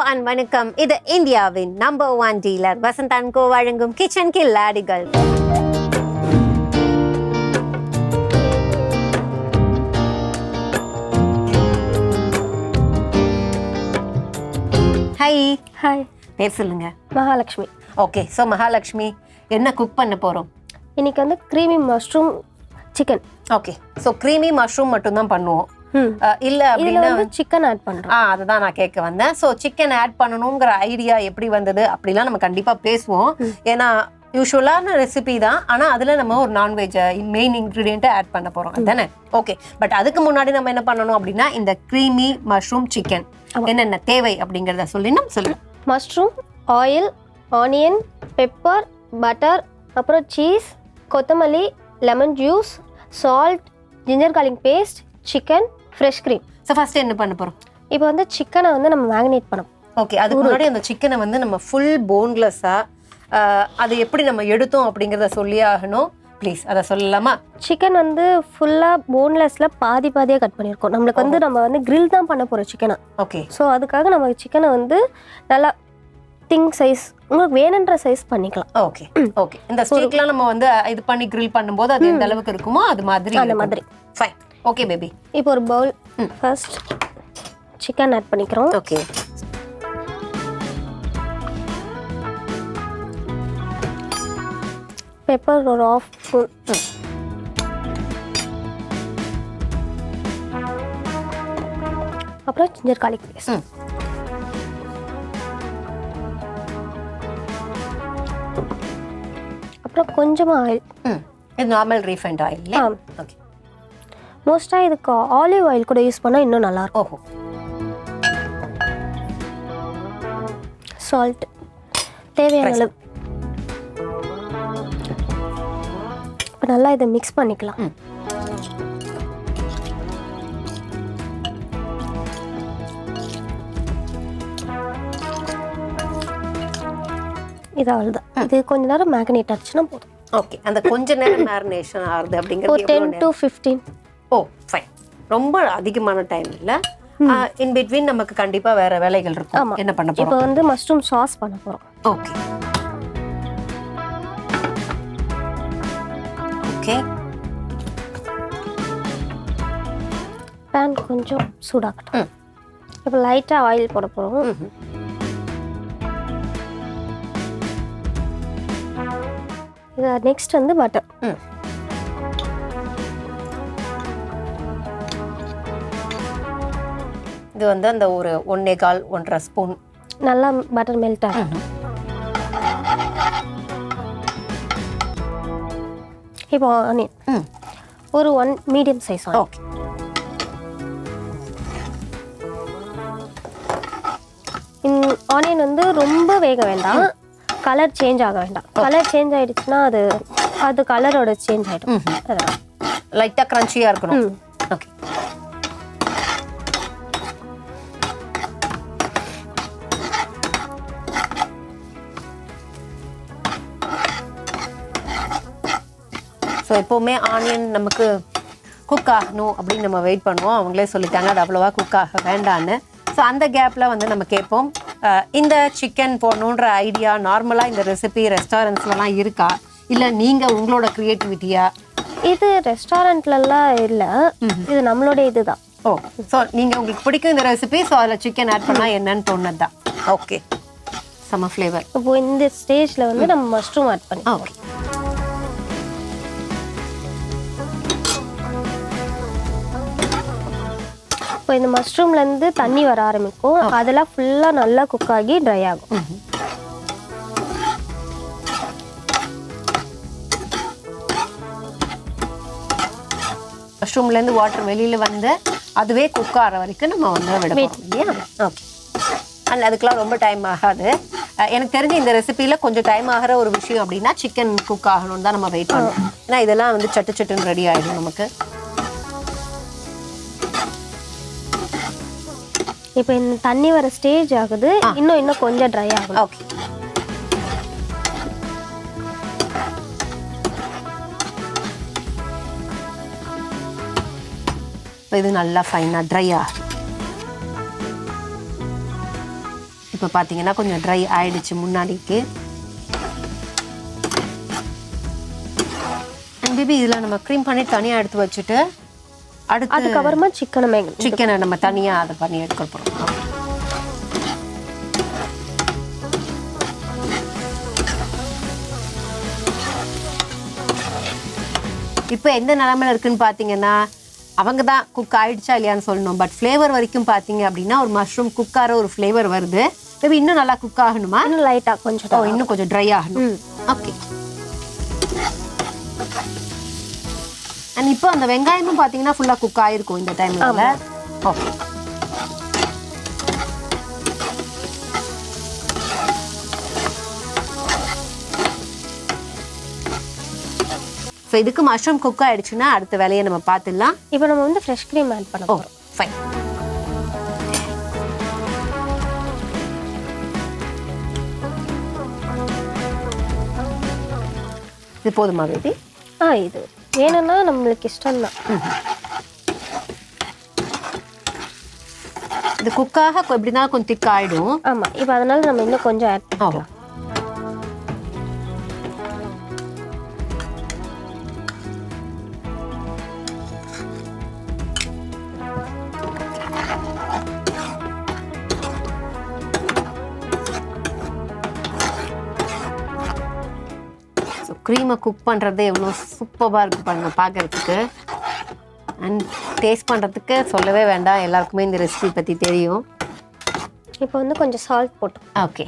and வணக்கம். இது இந்தியாவின் நம்பர் 1 டீலர் வசந்த் அண்ட் கோ வழங்கும் கிச்சன் கில்லாடிகள். ஹாய். பேர் சொல்லுங்க. மகாலட்சுமி. ஓகே, ஸோ மகாலட்சுமி என்ன குக் பண்ண போகிறோம்? இன்னைக்கு வந்து creamy mushroom chicken. Okay, so creamy mushroom மட்டும்தான் பண்ணுவோம். இல்ல அப்படின்னா சிக்கன் ஆட் பண்றோம். அதுதான் நான் கேட்க வந்தேன். ஸோ சிக்கன் ஆட் பண்ணணுங்கிற ஐடியா எப்படி வந்தது அப்படிலாம் நம்ம கண்டிப்பா பேசுவோம். ஏன்னா யூஸ்வலான ரெசிபி தான், ஆனா அதுல நம்ம ஒரு நான்வெஜ் மெயின் இன்க்ரீடியன்ட்டை ஆட் பண்ண போறோம், அதுதானே? ஓகே, பட் அதுக்கு முன்னாடி நம்ம என்ன பண்ணணும் அப்படின்னா இந்த க்ரீமி மஷ்ரூம் சிக்கன் என்னென்ன தேவை அப்படிங்கிறத சொல்லுங்க. Mushroom, oil, onion, pepper, butter, அப்புறம் சீஸ், கொத்தமல்லி, lemon juice, salt, ginger garlic paste, chicken, fresh cream. So first என்ன பண்ண போறோம்? இப்போ வந்து சிக்கனை வந்து நம்ம மேரினேட் பண்ணோம். ஓகே, அதுக்கு முன்னாடி அந்த சிக்கனை வந்து நம்ம ஃபுல் போன்லெஸ்ஸா அது எப்படி நம்ம எடுத்தோம் அப்படிங்கிறத சொல்லி ஆகணும். ப்ளீஸ் அதை சொல்லலாமா? சிக்கன் வந்து ஃபுல்லாக போன்லெஸ்ல பாதியாக கட் பண்ணியிருக்கோம். நம்மளுக்கு வந்து நம்ம வந்து கிரில் தான் பண்ண போகிறோம் சிக்கனை. ஓகே, ஸோ அதுக்காக நம்ம சிக்கனை வந்து நல்லா திங் சைஸ், உங்களுக்கு வேணுன்ற சைஸ் பண்ணிக்கலாம். Okay okay. இந்த ஸ்டேக்லாம் நம்ம வந்து இது பண்ணி கிரில் பண்ணும்போது அது எந்த அளவுக்கு இருக்குமோ அது மாதிரி அந்த மாதிரி. ஃபைன். ஓகே பேபி, இப்போ ஒரு பவுல் ஃபர்ஸ்ட் சிக்கன் ஆட் பண்ணிக்கிறோம். ஓகே, பெப்பர் ஒரு ஆஃப் ஸ்பூன், அப்புறம் ஜிஞ்சர் கார்லிக் பேஸ்ட், அப்புறம் கொஞ்சமாக ஆயில். இது நார்மல் ரீஃபைண்ட் ஆயில் இல்லையா? ஓகே. மோஸ்ட்டாக இதுக்கு ஆலிவ் ஆயில் கூட யூஸ் பண்ணால் இன்னும் நல்லாயிருக்கும். ஓஹோ. சால்ட் தேவையான அளவு. இப்போ நல்லா இதை மிக்ஸ் பண்ணிக்கலாம். இது அவ்வளோதான். இது கொஞ்ச நேரம் மேரினேட் ஆச்சுன்னா போதும். ஓகே, அந்த கொஞ்ச நேரம் மேரினேஷன் ஆகுது அப்படிங்கிறது 10 to 15. ஓ ஃபைன், ரொம்ப அதிகமான டைம் இல்லை. இன் பிட்வீன் நமக்கு கண்டிப்பாக வேற வேலைகள் இருக்கும். என்ன பண்ண போகிறோம்? இப்போ வந்து மஷ்ரூம் சாஸ் பண்ண போகிறோம். Okay okay. பேன் கொஞ்சம் சூடாகட்டும். இப்போ லைட்டாக ஆயில் போட போகிறோம். இது நெக்ஸ்ட் வந்து பட்டர். இது வந்து அந்த ஒரு 1.25 ஸ்பூன் நல்லா பட்டர் மெல்ட் ஆகும். இப்போ ஆனியன் ஒரு 1 மீடியம் சைஸ். ஓகே, ஆனியன் வந்து ரொம்ப வேக வேண்டாம், கலர் சேஞ்ச் ஆக வேண்டாம். கலர் சேஞ்ச் ஆயிடுச்சுன்னா அது கலரோட சேஞ்ச் ஆகிடும். அதெல்லாம் லைட்டாக க்ரன்ச்சியாக இருக்கணும். ஓகே, ஸோ எப்போவுமே ஆனியன் நமக்கு குக் ஆகணும் அப்படின்னு நம்ம வெயிட் பண்ணுவோம். அவங்களே சொல்லிட்டாங்க அது அவ்வளோவா குக் ஆக வேண்டான்னு. ஸோ அந்த கேப்பில் வந்து நம்ம கேட்போம், இந்த சிக்கன் போடணுன்ற ஐடியா நார்மலாக இந்த ரெசிபி ரெஸ்டாரண்ட்ஸ்லாம் இருக்கா, இல்லை நீங்கள் உங்களோட க்ரியேட்டிவிட்டியா? இது ரெஸ்டாரண்ட்லலாம் இல்லை, இது நம்மளோட இதுதான். ஓ, ஸோ நீங்கள் உங்களுக்கு பிடிக்கும் இந்த ரெசிபி, ஸோ அதில் சிக்கன் ஆட் பண்ணால் என்னன்னு தோணுது தான். ஓகே, செம்ம ஃப்ளேவர். இப்போ இந்த ஸ்டேஜில் வந்து நம்ம மஷ்ரூம் ஆட் பண்ணி. ஓகே, இப்போ இந்த மஷ்ரூம்லேருந்து தண்ணி வர ஆரம்பிக்கும். அதெல்லாம் ஃபுல்லாக நல்லா குக் ஆகி ட்ரை ஆகும். மஷ்ரூம்லேருந்து வாட்டர் வெளியில் வந்து அதுவே குக் ஆகிற வரைக்கும் நம்ம வந்து விடணும் இல்லையா? ஓகே, அண்ட் அதுக்கெலாம் ரொம்ப டைம் ஆகாது. எனக்கு தெரிஞ்ச இந்த ரெசிபியில் கொஞ்சம் டைம் ஆகிற ஒரு விஷயம் அப்படின்னா சிக்கன் குக் ஆகணும்னு தான் நம்ம வெயிட் பண்ணணும். ஏன்னா இதெல்லாம் வந்து சட்டுன்னு ரெடி ஆகிடும் நமக்கு. இப்போ இந்த தண்ணி வர ஸ்டேஜ் ஆகுது, இன்னும் கொஞ்சம் ட்ரை ஆகும். ஓகே, இது நல்லா ஃபைனாக ட்ரை ஆகும். இப்போ பார்த்தீங்கன்னா கொஞ்சம் ட்ரை ஆயிடுச்சு முன்னாடிக்கு. பேபி இதில் நம்ம க்ரீம் பண்ணி தனியாக எடுத்து வச்சுட்டு அதுக்கப்புறமா சிக்கனை நம்ம தனியாக அதை பண்ணி எடுக்க போகிறோம். இப்போ எந்த நிலமையில இருக்குன்னு பார்த்தீங்கன்னா அவங்க தான் குக் ஆயிடுச்சா இல்லையான்னு சொல்லணும். பட் ஃப்ளேவர் வரைக்கும் பார்த்தீங்க அப்படின்னா ஒரு மஷ்ரூம் குக்கார ஒரு ஃப்ளேவர் வருது. மேபி இன்னும் நல்லா குக் ஆகணுமா? இன்னும் லைட்டாக கொஞ்சம் இன்னும் கொஞ்சம் ட்ரை ஆகணும். ஓகே. அண்ட் இப்போ அந்த வெங்காயமும் பார்த்தீங்கன்னா ஃபுல்லாக குக் ஆகிருக்கும் இந்த டைமில். ஓகே. ஸோ இதுக்கு மஷ்ரூம் குக் ஆயிடுச்சுன்னா அடுத்த வேலையை நம்ம பார்த்துடலாம். இப்போ நம்ம வந்து ஃப்ரெஷ் க்ரீம் ஆட் பண்ண போகிறோம். ஃபைன். இது போதுமா பேபி? இது வேணும்னா நம்மளுக்கு இஷ்டம் தான். இது குக்காக எப்படின்னா கொஞ்சம் திக் ஆகிடும். ஆமாம். இப்போ அதனால நம்ம இன்னும் கொஞ்சம் ஆட் பண்ணலாம். க்ரீமை குக் பண்ணுறது எவ்வளோ சூப்பராக இருக்குது பாருங்கள் பார்க்குறதுக்கு. அண்ட் டேஸ்ட் பண்ணுறதுக்கு சொல்லவே வேண்டாம், எல்லாருக்குமே இந்த ரெசிபி பற்றி தெரியும். இப்போ வந்து கொஞ்சம் சால்ட் போட்டோம். ஓகே.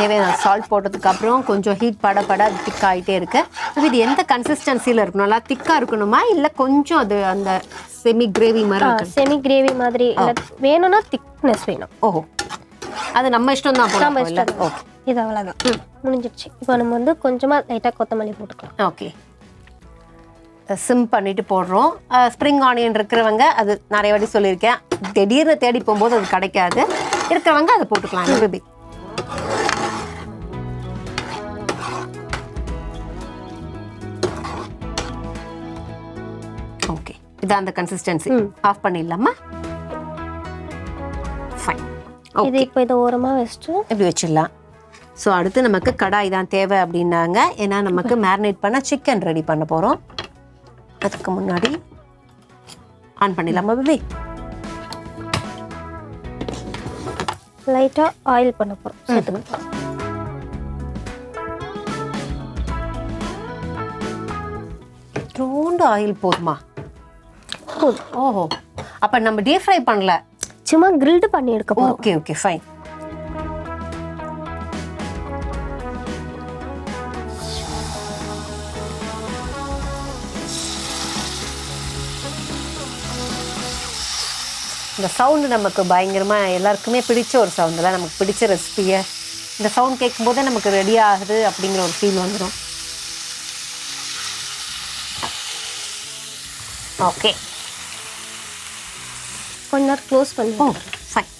தேவையான சால்ட் போட்டதுக்கப்புறம் கொஞ்சம் ஹீட் பட அது திக் ஆகிட்டே இருக்கு. இது எந்த கன்சிஸ்டன்சியில் இருக்கணும்? நல்லா திக்காக இருக்கணுமா இல்லை கொஞ்சம் அது அந்த செமி கிரேவி மாதிரி? செமி கிரேவி மாதிரி வேணும்னா திக்னஸ் வேணும். ஓஹோ, அது நம்ம இஷ்டம் தான் போடலாம். ஓகே, இது அவ்வளோதான், முடிஞ்சிடுச்சு. இப்போ நம்ம வந்து கொஞ்சமாக லைட்டாக கொத்தமல்லி போட்டுக்கலாம். ஓகே. சிம் பண்ணிட்டு போடுறோம். ஸ்ப்ரிங் ஆனியன் இருக்கிறவங்க, அது நிறைய வாட்டி சொல்லியிருக்கேன், திடீர்னு தேடி போகும்போது அது கிடைக்காது, இருக்கிறவங்க அதை போட்டுக்கலாம். பேபி ஓகே, இதான் அந்த கன்சிஸ்டன்சி. ஆஃப் பண்ணிடலாமா? ஃபைன். இது இப்போ இதை ஓரமாக வச்சுட்டு இப்படி வச்சிடலாம். ஸோ அடுத்து நமக்கு கடாய் தான் தேவை அப்படின்னாங்க. ஏன்னா நமக்கு மேரினேட் பண்ண சிக்கன் ரெடி பண்ண போகிறோம். அதுக்கு முன்னாடி ஆன் பண்ணிடலாமா பேபி? லைட்டாக ஆயில் பண்ண போகிறோம், சேர்த்துக்கலாம். ரோண்டு ஆயில் போதுமா? ஓஹோ, அப்போ நம்ம டீப் ஃப்ரை பண்ணல, சும்மா கிரில்டு பண்ணி எடுக்க போகிறோம். Okay okay fine. இந்த சவுண்டு நமக்கு பயங்கரமாக எல்லாருக்குமே பிடிச்ச ஒரு சவுண்டு தான். நமக்கு பிடிச்ச ரெசிபியை இந்த சவுண்ட் கேட்கும்போதே நமக்கு ரெடி ஆகுது அப்படிங்கிற ஒரு ஃபீல் வந்துடும். ஓகே, கொஞ்ச நேரம் க்ளோஸ் பண்ணி. ஃபைன்.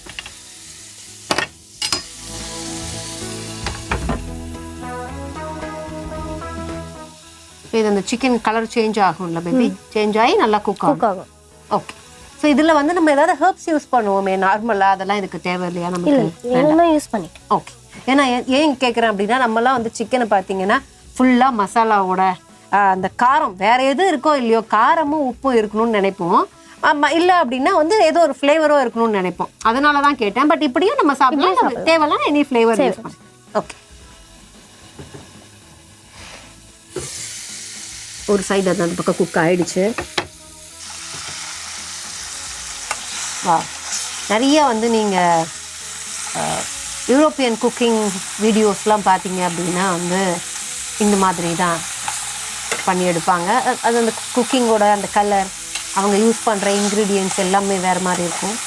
இது அந்த சிக்கன் கலர் சேஞ்ச் ஆகும்ல பேபி? சேஞ்ச் ஆகி நல்லா குக் ஆகும். ஓகே. ஸோ இதில் வந்து நம்ம ஏதாவது ஹெர்ப்ஸ் யூஸ் பண்ணுவோமே நார்மலாக, அதெல்லாம் இதுக்கு தேவை இல்லையா நமக்கு? யூஸ் பண்ணி. ஓகே. ஏன்னா ஏன் கேட்குறேன் அப்படின்னா, நம்மலாம் வந்து சிக்கனை பார்த்தீங்கன்னா ஃபுல்லாக மசாலாவோட அந்த காரம் வேற எது இருக்கோ இல்லையோ காரமும் உப்பும் இருக்கணும்னு நினைப்போம். இல்லை அப்படின்னா வந்து ஏதோ ஒரு ஃப்ளேவரோ இருக்கணும்னு நினைப்போம். அதனால தான் கேட்டேன். பட் இப்படியும் நம்ம சாப்பிடலாம், தேவையில்லாம் எனி ஃப்ளேவர் யூஸ் பண்ணலாம். ஓகே. ஒரு சைடு அது அந்த பக்கம் குக் ஆகிடுச்சு. வா, நிறைய வந்து நீங்கள் யூரோப்பியன் குக்கிங் வீடியோஸ்லாம் பார்த்தீங்க அப்படின்னா வந்து இந்த மாதிரி தான் பண்ணி எடுப்பாங்க. அது அந்த குக்கிங்கோட அந்த கலர், அவங்க யூஸ் பண்ணுற இன்க்ரீடியன்ட்ஸ் எல்லாமே வேறு மாதிரி இருக்கும்.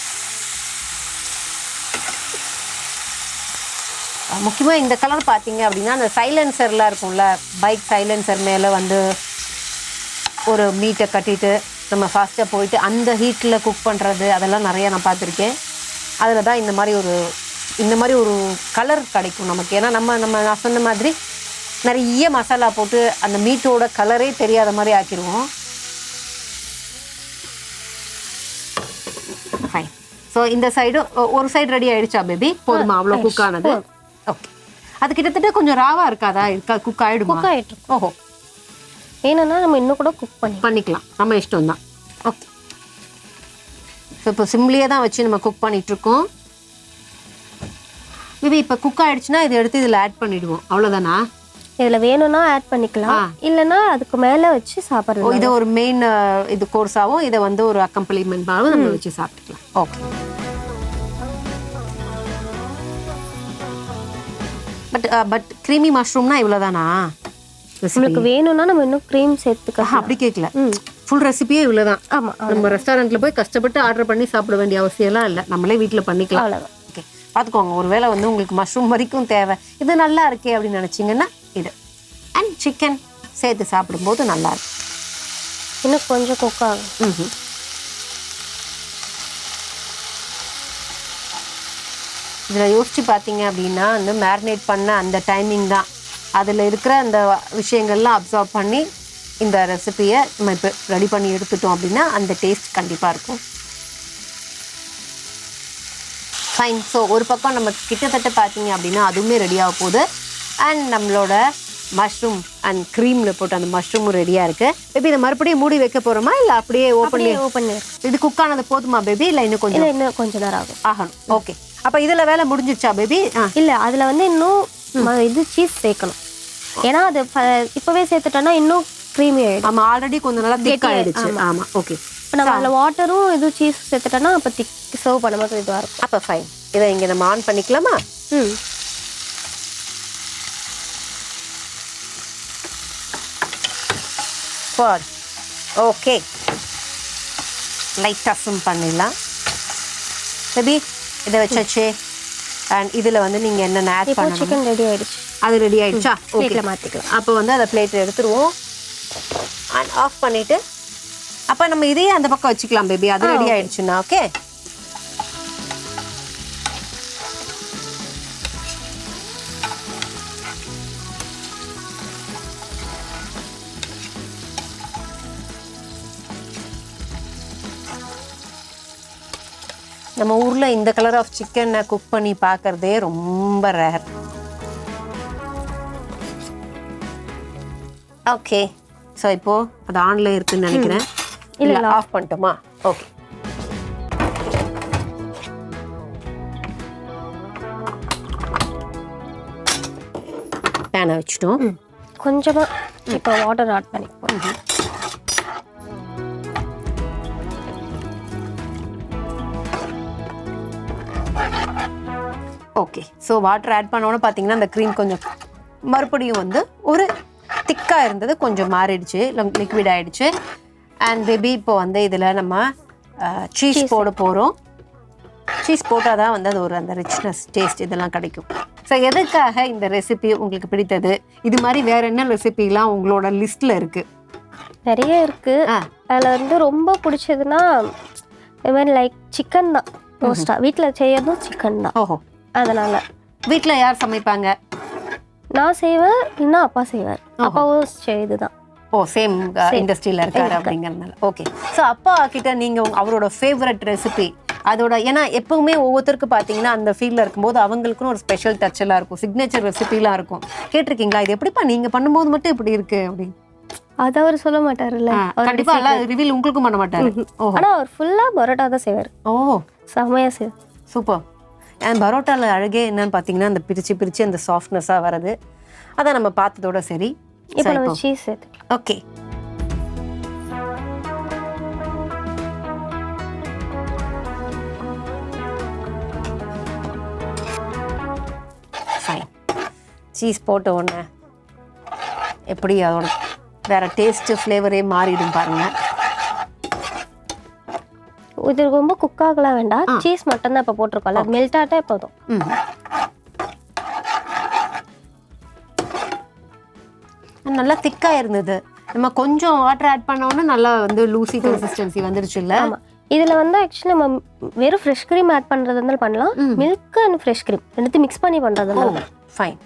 முக்கியமாக இந்த கலர் பார்த்தீங்க அப்படின்னா அந்த சைலன்சர்லாம் இருக்கும்ல, பைக் சைலன்சர் மேலே வந்து ஒரு மீட்டை கட்டிட்டு நம்ம ஃபாஸ்ட்டாக போயிட்டு அந்த ஹீட்டில் குக் பண்ணுறது, அதெல்லாம் நிறைய நான் பார்த்துருக்கேன். அதில் தான் இந்த மாதிரி ஒரு கலர் கிடைக்கும் நமக்கு. ஏன்னா நான் சொன்ன மாதிரி நிறைய மசாலா போட்டு அந்த மீட்டோட கலரே தெரியாத மாதிரி ஆக்கிடுவோம். ஃபைன். ஸோ இந்த சைடு ஒரு சைடு ரெடி ஆயிடுச்சா பேபி? போதுமா அவ்வளோ குக் ஆனது? ஓகே. அது கிட்டத்தட்ட கொஞ்சம் ராவா இருக்காதா? குக் ஆயிடுமா? குக் ஆயிட்டு. ஓஹோ. வேணும்னா நம்ம இன்னும் கூட குக் பண்ணிக்கலாம், நம்ம இஷ்டம் தான். ஓகே. ஸோ இப்போ சிம்லியே தான் வச்சு நம்ம குக் பண்ணிட்டு இருக்கோம். பேபி இப்போ குக் ஆயிடுச்சுன்னா இதை எடுத்து இதில் ஆட் பண்ணிடுவோம், அவ்வளோதானா? இதில் வேணும்னா ஆட் பண்ணிக்கலாம், இல்லைன்னா அதுக்கு மேலே வச்சு சாப்பிட்றோம். இதை ஒரு மெயின் இது கோர்ஸாகவும் இதை வந்து ஒரு அக்கம்ப்ளிமெண்ட்டாகவும் நம்ம வச்சு சாப்பிட்டுக்கலாம். ஓகே. பட் க்ரீமி மஷ்ரூம்னா இவ்வளோதானா? உங்களுக்கு வேணும்னா நம்ம இன்னும் க்ரீம் சேர்த்துக்கலாம். அப்படி கேட்கல, ஃபுல் ரெசிபியே இவ்வளோதான். ஆமாம், நம்ம ரெஸ்டாரண்ட்டில் போய் கஷ்டப்பட்டு ஆர்டர் பண்ணி சாப்பிட வேண்டிய அவசியம்லாம் இல்லை, நம்மளே வீட்டில் பண்ணிக்கலாம். அவ்வளோதான். ஓகே, பார்த்துக்கோங்க. ஒருவேளை வந்து உங்களுக்கு மஷ்ரூம் வரைக்கும் தேவை, இது நல்லா இருக்கே அப்படின்னு நினச்சிங்கன்னா இது அண்ட் சிக்கன் சேர்த்து சாப்பிடும்போது நல்லா இருக்கும். இன்னும் கொஞ்சம் குக் ஆகும். இதில் யோசிச்சு பார்த்தீங்க அப்படின்னா வந்து மேரினேட் பண்ண அந்த டைமிங் தான் அதில் இருக்கிற அந்த விஷயங்கள்லாம் அப்சர்வ் பண்ணி இந்த ரெசிபியை நம்ம இப்போ ரெடி பண்ணி எடுத்துட்டோம் அப்படின்னா அந்த டேஸ்ட் கண்டிப்பாக இருக்கும். ஃபைன். ஸோ ஒரு பக்கம் நம்ம கிட்டத்தட்ட பார்த்தீங்க அப்படின்னா அதுவுமே ரெடியாக போகுது. அண்ட் நம்மளோட மஷ்ரூம் அண்ட் க்ரீமில் போட்டு அந்த மஷ்ரூமும் ரெடியாக இருக்குது. பேபி இதை மறுபடியும் மூடி வைக்க போகிறோமா இல்லை அப்படியே ஓப்பன்? இது குக் ஆனது போதுமா பேபி? இல்லை இன்னும் கொஞ்சம் நேரம் ஆகணும். ஓகே. அப்போ இதில் வேலை முடிஞ்சிருச்சா பேபி? இல்லை, அதில் வந்து இன்னும் இது சீஸ் சேர்க்கணும். ஏன்னா அது இப்போவே சேர்த்துட்டோன்னா இன்னும் க்ரீமி ஆகிடும். ஆமாம், ஆல்ரெடி கொஞ்சம் நல்லா திக் ஆகிடுச்சு. ஆமாம், ஓகே. இப்போ நம்ம அதில் வாட்டரும் இது சீஸ் சேர்த்துட்டோன்னா அப்போ திக் சர்வ் பண்ணும்போது இதுவாக இருக்கும். அப்போ ஃபைன். இதை இங்கே நம்ம ஆன் பண்ணிக்கலாமா? ஓகே, லைட்டாக சிம் பண்ணிடலாம். பேபி இதை வச்சாச்சு. அண்ட் இதில் வந்து நீங்கள் என்னென்ன ஆட் பண்ணணும்? சிக்கன் ரெடி ஆகிடுச்சு. அது ரெடி ஆகிடுச்சா? பிளேட்டில் மாற்றிக்கலாம். அப்போ வந்து அதை பிளேட்டில் எடுத்துருவோம் அண்ட் ஆஃப் பண்ணிவிட்டு அப்போ நம்ம இதையே அந்த பக்கம் வச்சுக்கலாம் பேபி. அது ரெடி ஆகிடுச்சுன்னா ஓகே. நம்ம ஊரில் இந்த கலர் ஆஃப் சிக்கனை குக் பண்ணி பார்க்குறதே ரொம்ப ரேர். ஓகே. ஸோ இப்போது அது ஆன்ல இருக்குன்னு நினைக்கிறேன். இல்லை, ஆஃப் பண்ணிட்டோமா? ஓகே. பேனை வச்சுட்டோம். கொஞ்சமாக இப்போ வாட்டர் ஆட் பண்ணிப்போம். ஓகே. ஸோ வாட்டர் ஆட் பண்ணோன்னு பார்த்தீங்கன்னா அந்த க்ரீம் கொஞ்சம் மறுபடியும் வந்து ஒரு திக்காக இருந்தது, கொஞ்சம் மாறிடுச்சு, லிக்விட் ஆகிடுச்சு. அண்ட் பேபி இப்போ வந்து இதில் நம்ம சீஸ் போட போகிறோம். சீஸ் போட்டால் தான் வந்து அது ஒரு அந்த ரிச்னஸ் டேஸ்ட் இதெல்லாம் கிடைக்கும். ஸோ எதுக்காக இந்த ரெசிபி உங்களுக்கு பிடித்தது? இது மாதிரி வேறு என்ன ரெசிபிலாம் உங்களோட லிஸ்ட்டில் இருக்குது? நிறைய இருக்குது. அதில் வந்து ரொம்ப பிடிச்சதுன்னா இது மாதிரி லைக் சிக்கன் தான். மோஸ்ட்டாக வீட்டில் செய்யறதும் சிக்கன் தான். ஓஹோ. அதனால் வீட்டில் யார் சமைப்பாங்க? நான் செய்வேன், இன்னும் அப்பா செய்வார். அப்பாவும் இதுதான். ஓ, சேம் இண்டஸ்ட்ரியில் இருக்காரு அப்படிங்கிறதுனால. ஓகே. ஸோ அப்பா கிட்ட நீங்கள் அவரோட ஃபேவரட் ரெசிபி அதோட, ஏன்னா எப்பவுமே ஒவ்வொருத்தருக்கு பார்த்தீங்கன்னா அந்த ஃபீல்டில் இருக்கும்போது அவங்களுக்குன்னு ஒரு ஸ்பெஷல் டச் எல்லாம் இருக்கும், சிக்னேச்சர் ரெசிபிலாம் இருக்கும். கேட்டிருக்கீங்களா இது எப்படிப்பா நீங்கள் பண்ணும்போது மட்டும் இப்படி இருக்கு அப்படின்னு? அது அவர் சொல்ல மாட்டாருல்ல. கண்டிப்பாக எல்லாம் ரிவீல் உங்களுக்கும் பண்ண மாட்டாரு. ஆனால் அவர் ஃபுல்லாக பரோட்டா தான் செய்வார். ஓ, செமையாக செய்வார். சூப்பர். அண்ட் பரோட்டாவில் அழகே என்னன்னு பார்த்தீங்கன்னா அந்த பிரித்து அந்த சாஃப்ட்னஸாக வர்றது, அதை நம்ம பார்த்ததோட சரி. இப்போ நம்ம சீஸ் சேர்த்துக்கலாம். ஓகே. ஃபைன். சீஸ் போட்ட உடனே எப்படி அதோட வேற டேஸ்ட்டு ஃப்ளேவரே மாறிடும் பாருங்கள். இது ரொம்ப குக் ஆகலாம் வேண்டாம், சீஸ் மட்டும் தான் இப்போ போட்டிருக்கோம்ல, மெல்ட் ஆகிட்டே போதும். நல்லா திக்காக இருந்தது. நம்ம கொஞ்சம் வாட்டர் ஆட் பண்ணோன்னா நல்லா வந்து லூசி கன்சிஸ்டன்சி வந்துருச்சு இல்லை? ஆமாம். இதில் வந்து ஆக்சுவலி நம்ம வெறும் ஃப்ரெஷ் க்ரீம் ஆட் பண்ணுறது இருந்தாலும் பண்ணலாம், மில்க் அண்ட் ஃப்ரெஷ் க்ரீம் ரெண்டுத்தையும் மிக்ஸ் பண்ணி பண்ணுறது. ஃபைன்.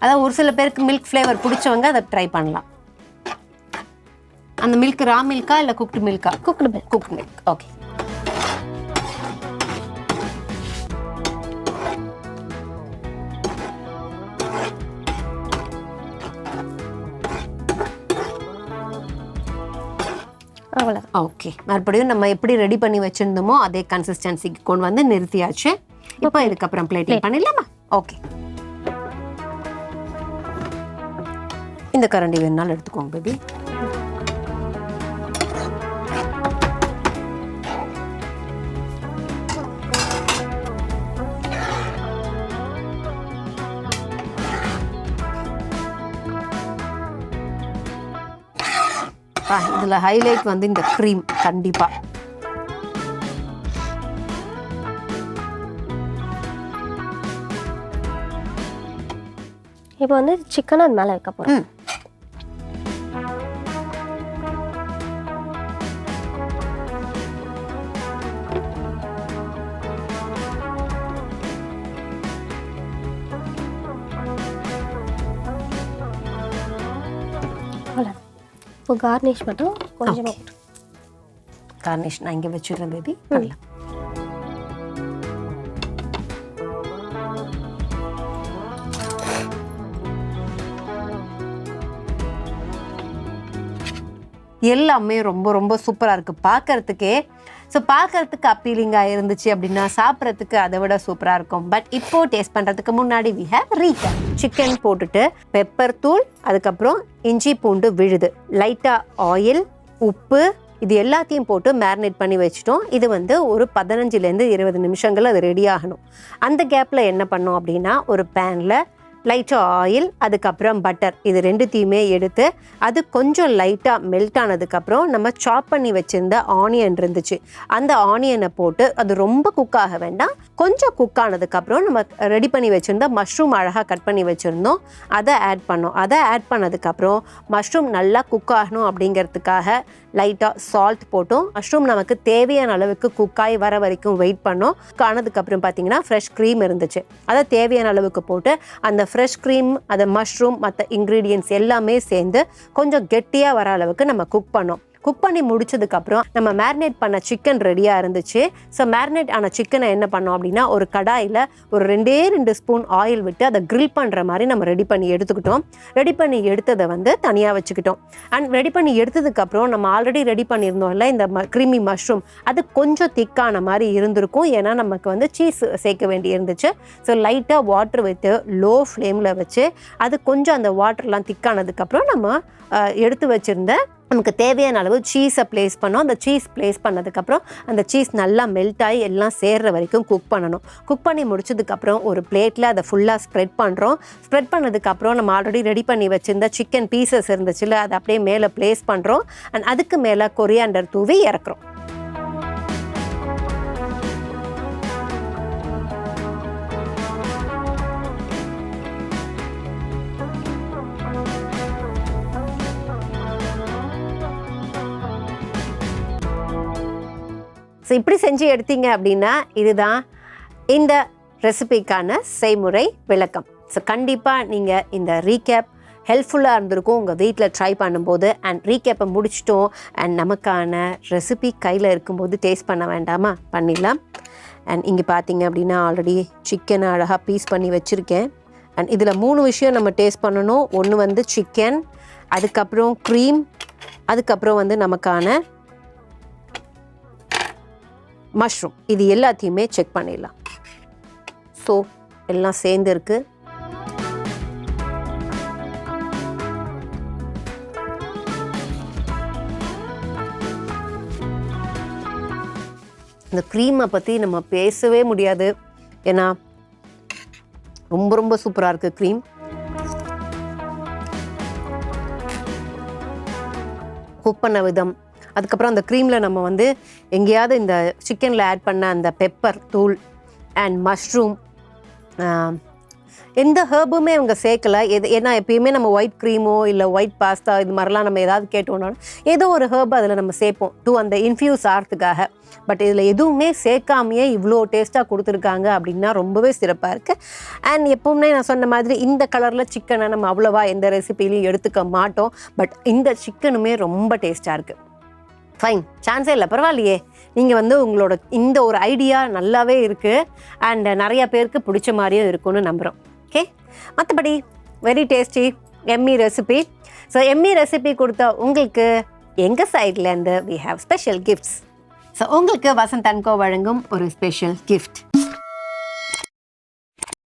அதாவது ஒரு சில பேருக்கு மில்க் ஃப்ளேவர் பிடிச்சவங்க அதை ட்ரை பண்ணலாம். அந்த மில்க் ரா மில்கா இல்லை cooked Milkha? Cooked milk. Okay. அவ்வளோதான். ஓகே, மறுபடியும் நம்ம எப்படி ரெடி பண்ணி வச்சுருந்தோமோ அதே கன்சிஸ்டன்சிக்கு கொண்டு வந்து நிறுத்தியாச்சு. இப்போ இதுக்கப்புறம் பிளேட்டிங் பண்ணிடலாமா? ஓகே, இந்த கரண்டி வேணுனாலும் எடுத்துக்கோங்க பேபி. இதில் ஹைலைட் வந்து இந்த க்ரீம் கண்டிப்பாக. இப்போ வந்து சிக்கனை அது மேலே வைக்க போகிறோம். இப்போ கார்னிஷ் மட்டும் கொஞ்சம் கார்னிஷ் நான் இங்கே வச்சுடுறேன் பேபி. பண்ணலாம். எல்லாமே ரொம்ப ரொம்ப சூப்பராக இருக்குது பார்க்கறதுக்கே. ஸோ பார்க்கறதுக்கு அப்பீலிங்காக இருந்துச்சு அப்படின்னா சாப்பிட்றதுக்கு அதை விட சூப்பராக இருக்கும். பட் இப்போ டேஸ்ட் பண்ணுறதுக்கு முன்னாடி வி ஹேவ் ரீகேப். சிக்கன் போட்டுட்டு பெப்பர் தூள், அதுக்கப்புறம் இஞ்சி பூண்டு விழுது, லைட்டாக ஆயில், உப்பு, இது எல்லாத்தையும் போட்டு மேரினேட் பண்ணி வச்சுட்டோம். இது வந்து ஒரு 15லேருந்து 20 நிமிஷங்கள் அது ரெடி ஆகணும். அந்த கேப்பில் என்ன பண்ணோம் அப்படின்னா ஒரு பேனில் லைட்டாக ஆயில், அதுக்கப்புறம் பட்டர், இது ரெண்டுத்தையுமே எடுத்து அது கொஞ்சம் லைட்டாக மெல்ட் ஆனதுக்கப்புறம் நம்ம சாப் பண்ணி வச்சுருந்த ஆனியன் இருந்துச்சு, அந்த ஆனியனை போட்டு அது ரொம்ப குக் ஆக வேண்டாம், கொஞ்சம் குக் ஆனதுக்கப்புறம் நம்ம ரெடி பண்ணி வச்சுருந்த மஷ்ரூம் அழகாக கட் பண்ணி வச்சுருந்தோம், அதை ஆட் பண்ணோம். அதை ஆட் பண்ணதுக்கப்புறம் மஷ்ரூம் நல்லா குக் ஆகணும் அப்படிங்கிறதுக்காக லைட்டாக சால்ட் போட்டோம். மஷ்ரூம் நமக்கு தேவையான அளவுக்கு குக்காய் வர வரைக்கும் வெயிட் பண்ணோம். ஆனதுக்கப்புறம் பார்த்தீங்கன்னா ஃப்ரெஷ் க்ரீம் இருந்துச்சு, அதை தேவையான அளவுக்கு போட்டு அந்த ஃப்ரெஷ் க்ரீம், அந்த மஷ்ரூம், மற்ற இன்க்ரீடியன்ட்ஸ் எல்லாமே சேர்ந்து கொஞ்சம் கெட்டியாக வர அளவுக்கு நம்ம குக் பண்ணோம். குக் பண்ணி முடிச்சதுக்கப்புறம் நம்ம மேரினேட் பண்ண சிக்கன் ரெடியாக இருந்துச்சு. ஸோ மேரினேட் ஆன சிக்கனை என்ன பண்ணோம் அப்படின்னா ஒரு கடாயில் ஒரு 2 ஸ்பூன் ஆயில் விட்டு அதை கிரில் பண்ணுற மாதிரி நம்ம ரெடி பண்ணி எடுத்துக்கிட்டோம். ரெடி பண்ணி எடுத்ததை வந்து தனியாக வச்சுக்கிட்டோம். அண்ட் ரெடி பண்ணி எடுத்ததுக்கப்புறம் நம்ம ஆல்ரெடி ரெடி பண்ணியிருந்தோம்ல இந்த க்ரீமி மஷ்ரூம், அது கொஞ்சம் திக்கான மாதிரி இருந்திருக்கும், ஏன்னா நமக்கு வந்து சீஸ் சேர்க்க வேண்டி இருந்துச்சு. ஸோ லைட்டாக வாட்டர் விட்டு லோ ஃப்ளேமில் வச்சு அது கொஞ்சம் அந்த வாட்டர்லாம் திக்கானதுக்கப்புறம் நம்ம எடுத்து வச்சுருந்த நமக்கு தேவையான அளவு சீஸை ப்ளேஸ் பண்ணோம். அந்த சீஸ் ப்ளேஸ் பண்ணதுக்கப்புறம் அந்த சீஸ் நல்லா மெல்ட் ஆகி எல்லாம் சேர்ற வரைக்கும் குக் பண்ணணும். குக் பண்ணி முடிச்சதுக்கப்புறம் ஒரு பிளேட்டில் அதை ஃபுல்லாக ஸ்ப்ரெட் பண்ணுறோம். ஸ்ப்ரெட் பண்ணதுக்கப்புறம் நம்ம ஆல்ரெடி ரெடி பண்ணி வச்சுருந்த சிக்கன் பீசஸ் இருந்துச்சுல்ல, அதை அப்படியே மேலே ப்ளேஸ் பண்ணுறோம். அண்ட் அதுக்கு மேலே கொரியாண்டர் தூவி இறக்குறோம். ஸோ இப்படி செஞ்சு எடுத்தீங்க அப்படின்னா இதுதான் இந்த ரெசிபிக்கான செய்முறை விளக்கம். ஸோ கண்டிப்பாக நீங்கள் இந்த ரீகேப் ஹெல்ப்ஃபுல்லாக இருந்திருக்கும் உங்கள் வீட்டில் ட்ரை பண்ணும்போது. அண்ட் ரீகேப்பை முடிச்சிட்டோம் அண்ட் நமக்கான ரெசிபி கையில் இருக்கும்போது டேஸ்ட் பண்ண வேண்டாமா? பண்ணிடலாம். அண்ட் இங்கே பார்த்தீங்க அப்படின்னா ஆல்ரெடி சிக்கனை அழகாக பீஸ் பண்ணி வச்சுருக்கேன். அண்ட் இதில் 3 விஷயம் நம்ம டேஸ்ட் பண்ணணும். ஒன்று வந்து சிக்கன், அதுக்கப்புறம் க்ரீம், அதுக்கப்புறம் வந்து நமக்கான மஷ்ரூம். இது எல்லாத்தையுமே செக் பண்ணிடலாம். ஸோ எல்லாம் சேர்ந்து இருக்கு. இந்த க்ரீமை பற்றி நம்ம பேசவே முடியாது, ஏன்னா ரொம்ப ரொம்ப சூப்பராக இருக்குது க்ரீம். குக் பண்ண விதம், அதுக்கப்புறம் அந்த க்ரீமில் நம்ம வந்து எங்கேயாவது இந்த சிக்கனில் ஆட் பண்ண அந்த பெப்பர் தூள் அண்ட் மஷ்ரூம் எந்த ஹர்புமே அவங்க சேர்க்கல. ஏன்னா எப்பயுமே நம்ம ஒயிட் க்ரீமோ இல்லை ஒயிட் பாஸ்தா இது மாதிரிலாம் நம்ம ஏதாவது கேட்டோம்னா ஏதோ ஒரு ஹர்ப் அதில் நம்ம சேர்ப்போம் டு அந்த இன்ஃப்யூஸ் ஆகிறதுக்காக. பட் இதில் எதுவுமே சேர்க்காமையே இவ்வளோ டேஸ்ட்டாக கொடுத்துருக்காங்க அப்படின்னா ரொம்பவே சிறப்பாக இருக்குது. அண்ட் எப்பவுமே நான் சொன்ன மாதிரி இந்த கலரில் சிக்கனை நம்ம அவ்வளோவா எந்த ரெசிபிலையும் எடுத்துக்க மாட்டோம். பட் இந்த சிக்கனுமே ரொம்ப டேஸ்ட்டாக இருக்குது. ஃபைன், சான்ஸே இல்லை, பரவாயில்லையே. நீங்கள் உங்களோட இந்த ஒரு ஐடியா நல்லாவே இருக்குது அண்ட் நிறையா பேருக்கு பிடிச்ச மாதிரியும் இருக்கும்னு நம்புகிறோம். ஓகே, மற்றபடி very tasty yummy recipe. So yummy recipe கொடுத்த உங்களுக்கு எங்கள் சைட்லேருந்து we have special gifts. So உங்களுக்கு வசந்த் அண்ட் கோ வழங்கும் ஒரு ஸ்பெஷல் கிஃப்ட்.